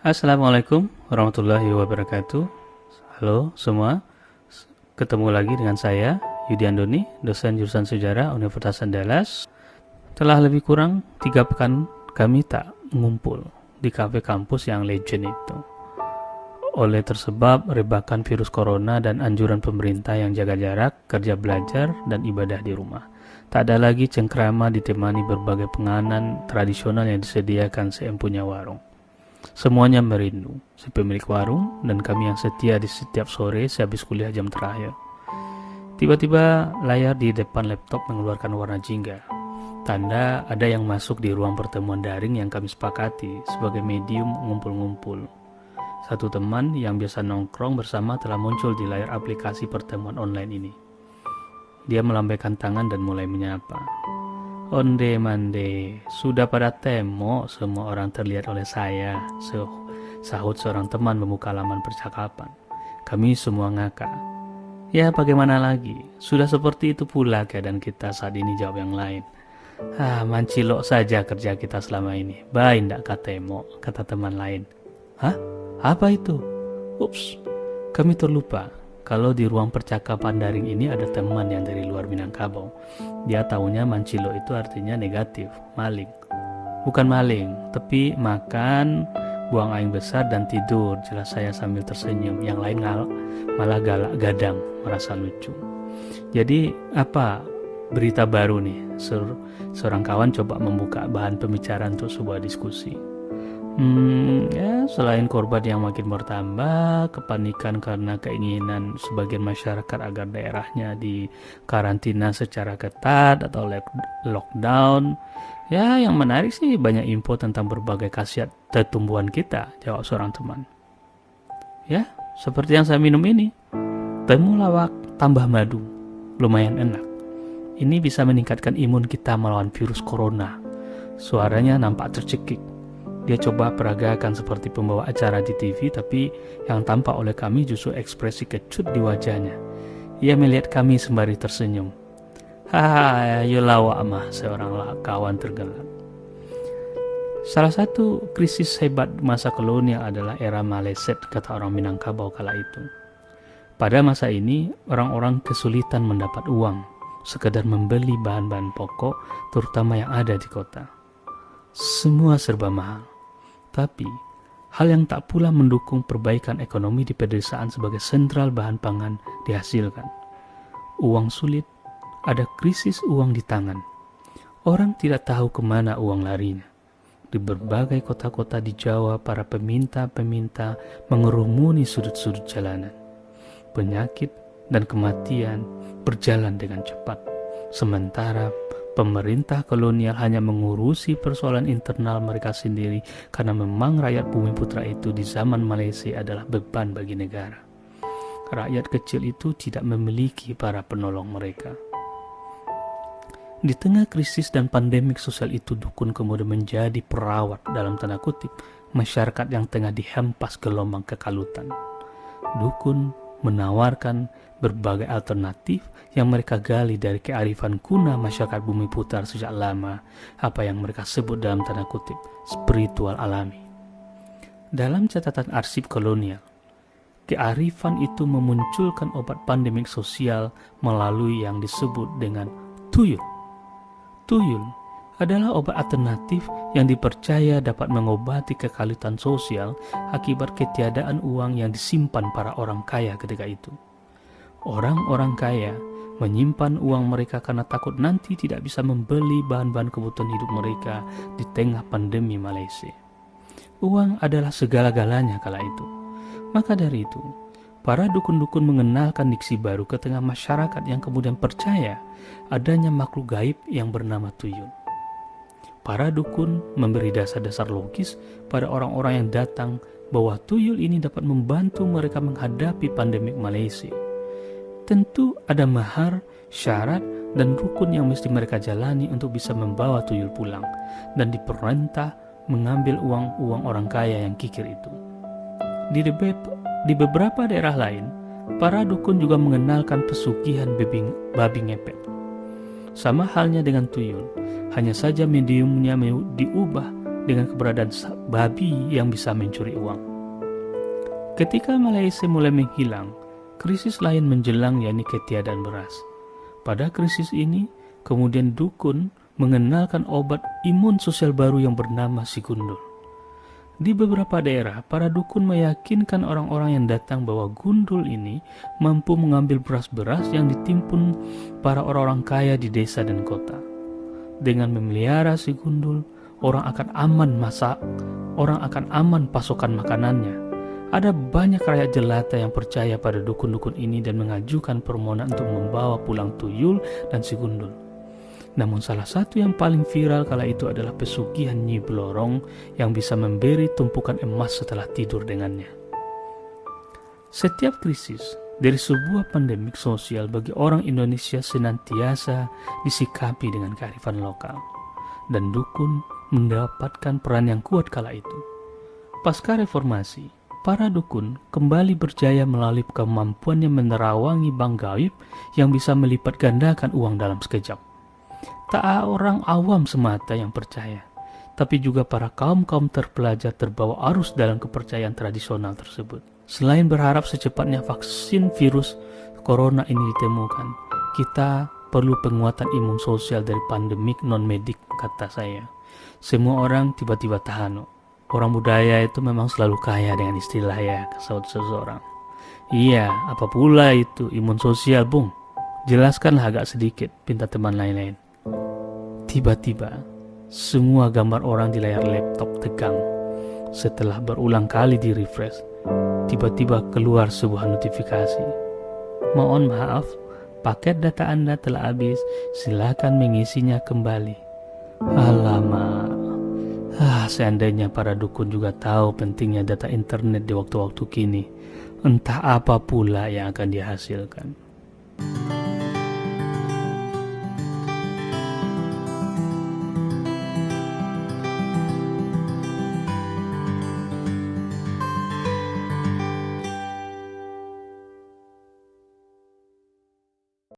Assalamualaikum warahmatullahi wabarakatuh. Halo semua, ketemu lagi dengan saya Yudi Andoni, dosen jurusan sejarah Universitas Andalas. Telah lebih kurang 3 pekan kami tak mengumpul di kafe kampus yang legend itu. Oleh tersebab rebakan virus corona dan anjuran pemerintah yang jaga jarak, kerja belajar, dan ibadah di rumah. Tak ada lagi cengkrama ditemani berbagai penganan tradisional yang disediakan seempunya warung. Semuanya merindu, si pemilik warung dan kami yang setia di setiap sore sehabis kuliah jam terakhir. Tiba-tiba layar di depan laptop mengeluarkan warna jingga. Tanda ada yang masuk di ruang pertemuan daring yang kami sepakati sebagai medium ngumpul-ngumpul. Satu teman yang biasa nongkrong bersama telah muncul di layar aplikasi pertemuan online ini. Dia melambaikan tangan dan mulai menyapa. Onde mande, sudah pada temo semua orang terlihat oleh saya, sahut seorang teman membuka laman percakapan. Kami semua ngakak. Ya bagaimana lagi, sudah seperti itu pula keadaan kita saat ini, jawab yang lain. Mancilok saja kerja kita selama ini, baik ndak katemo, kata teman lain. Hah? Apa itu? Ups, kami terlupa. Kalau di ruang percakapan daring ini ada teman yang dari luar Minangkabau. Dia taunya mancilo itu artinya negatif, maling. Bukan maling, tapi makan, buang air besar dan tidur, jelas saya sambil tersenyum. Yang lain malah galak gadang, merasa lucu. Jadi apa berita baru nih? Seorang kawan coba membuka bahan pembicaraan untuk sebuah diskusi. Selain korban yang makin bertambah, kepanikan karena keinginan sebagian masyarakat agar daerahnya dikarantina secara ketat atau lockdown. Ya, yang menarik sih banyak info tentang berbagai khasiat tumbuhan kita, jawab seorang teman. Ya, seperti yang saya minum ini. Temulawak tambah madu, lumayan enak. Ini bisa meningkatkan imun kita melawan virus corona. Suaranya nampak tercekik. Dia coba peragakan seperti pembawa acara di TV, tapi yang tampak oleh kami justru ekspresi kecut di wajahnya. Ia melihat kami sembari tersenyum. Yulawa mah, seorang kawan tergelak. Salah satu krisis hebat masa kolonial adalah era Maleset, kata orang Minangkabau kala itu. Pada masa ini, orang-orang kesulitan mendapat uang, sekedar membeli bahan-bahan pokok, terutama yang ada di kota. Semua serba mahal. Tapi, hal yang tak pula mendukung perbaikan ekonomi di pedesaan sebagai sentral bahan pangan dihasilkan. Uang sulit, ada krisis uang di tangan. Orang tidak tahu kemana uang larinya. Di berbagai kota-kota di Jawa, para peminta-peminta mengerumuni sudut-sudut jalanan. Penyakit dan kematian berjalan dengan cepat. Sementara pemerintah kolonial hanya mengurusi persoalan internal mereka sendiri karena memang rakyat bumi putra itu di zaman Malaysia adalah beban bagi negara. Rakyat kecil itu tidak memiliki para penolong mereka. Di tengah krisis dan pandemik sosial itu, dukun kemudian menjadi perawat dalam tanda kutip masyarakat yang tengah dihempas gelombang kekalutan. Dukun menawarkan berbagai alternatif yang mereka gali dari kearifan kuno masyarakat bumi putar sejak lama, apa yang mereka sebut dalam tanda kutip spiritual alami. Dalam catatan arsip kolonial, kearifan itu memunculkan obat pandemik sosial melalui yang disebut dengan tuyul. Tuyul adalah obat alternatif yang dipercaya dapat mengobati kekalutan sosial akibat ketiadaan uang yang disimpan para orang kaya ketika itu. Orang-orang kaya menyimpan uang mereka karena takut nanti tidak bisa membeli bahan-bahan kebutuhan hidup mereka di tengah pandemi Malaysia. Uang adalah segala-galanya kala itu. Maka dari itu, para dukun-dukun mengenalkan diksi baru ke tengah masyarakat yang kemudian percaya adanya makhluk gaib yang bernama tuyul. Para dukun memberi dasar-dasar logis pada orang-orang yang datang bahwa tuyul ini dapat membantu mereka menghadapi pandemik Malaysia. Tentu ada mahar, syarat, dan rukun yang mesti mereka jalani untuk bisa membawa tuyul pulang, dan diperintah mengambil uang-uang orang kaya yang kikir itu. Di beberapa daerah lain, para dukun juga mengenalkan pesugihan babi ngepet. Sama halnya dengan tuyul, hanya saja mediumnya diubah dengan keberadaan babi yang bisa mencuri uang. Ketika Malaysia mulai menghilang, krisis lain menjelang, yakni ketiadaan beras. Pada krisis ini, kemudian dukun mengenalkan obat imun sosial baru yang bernama sigundul. Di beberapa daerah, para dukun meyakinkan orang-orang yang datang bahwa gundul ini mampu mengambil beras-beras yang ditimpun para orang-orang kaya di desa dan kota. Dengan memelihara si gundul, orang akan aman pasokan makanannya. Ada banyak rakyat jelata yang percaya pada dukun-dukun ini dan mengajukan permohonan untuk membawa pulang tuyul dan si gundul. Namun salah satu yang paling viral kala itu adalah pesugihan Nyi Blorong yang bisa memberi tumpukan emas setelah tidur dengannya. Setiap krisis, dari sebuah pandemik sosial bagi orang Indonesia senantiasa disikapi dengan kearifan lokal. Dan dukun mendapatkan peran yang kuat kala itu. Pasca reformasi, para dukun kembali berjaya melalui kemampuannya menerawangi bank gaib yang bisa melipat gandakan uang dalam sekejap. Tak orang awam semata yang percaya, tapi juga para kaum-kaum terpelajar terbawa arus dalam kepercayaan tradisional tersebut. Selain berharap secepatnya vaksin virus corona ini ditemukan, kita perlu penguatan imun sosial dari pandemik non-medik, kata saya. Semua orang tiba-tiba tahan. Orang budaya itu memang selalu kaya dengan istilah ya, kata seseorang. Iya, apa pula itu imun sosial, Bung? Jelaskanlah agak sedikit, pinta teman lain-lain. Tiba-tiba, semua gambar orang di layar laptop tegang. Setelah berulang kali di-refresh, tiba-tiba keluar sebuah notifikasi. Mohon maaf, paket data Anda telah habis, silakan mengisinya kembali. Alamak. Seandainya para dukun juga tahu pentingnya data internet di waktu-waktu kini, entah apa pula yang akan dihasilkan.